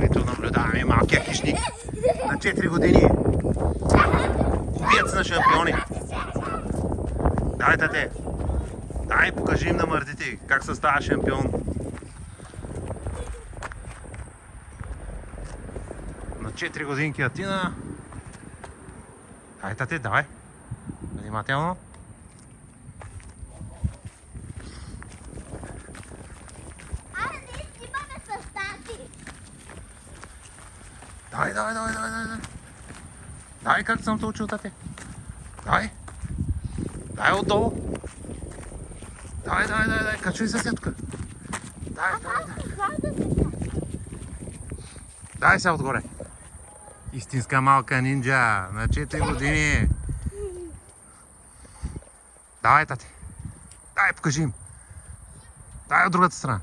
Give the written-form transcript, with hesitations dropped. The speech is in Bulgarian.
Ето наблюдаваме малкия хищник на 4 години. Убиец на шампиони. Дай, тате. Дай, покажи им на мърдите как се става шампион. На 4 годинки Атина. Дай, тате, давай. Внимателно. Дай. Дай, как съм те учил, тате. Дай. Дай отдолу. Дай. Качвай се тук. Дай. Дай се отгоре. Истинска малка нинджа на 4 години. Давай, тате. Дай, покажи им. Дай от другата страна.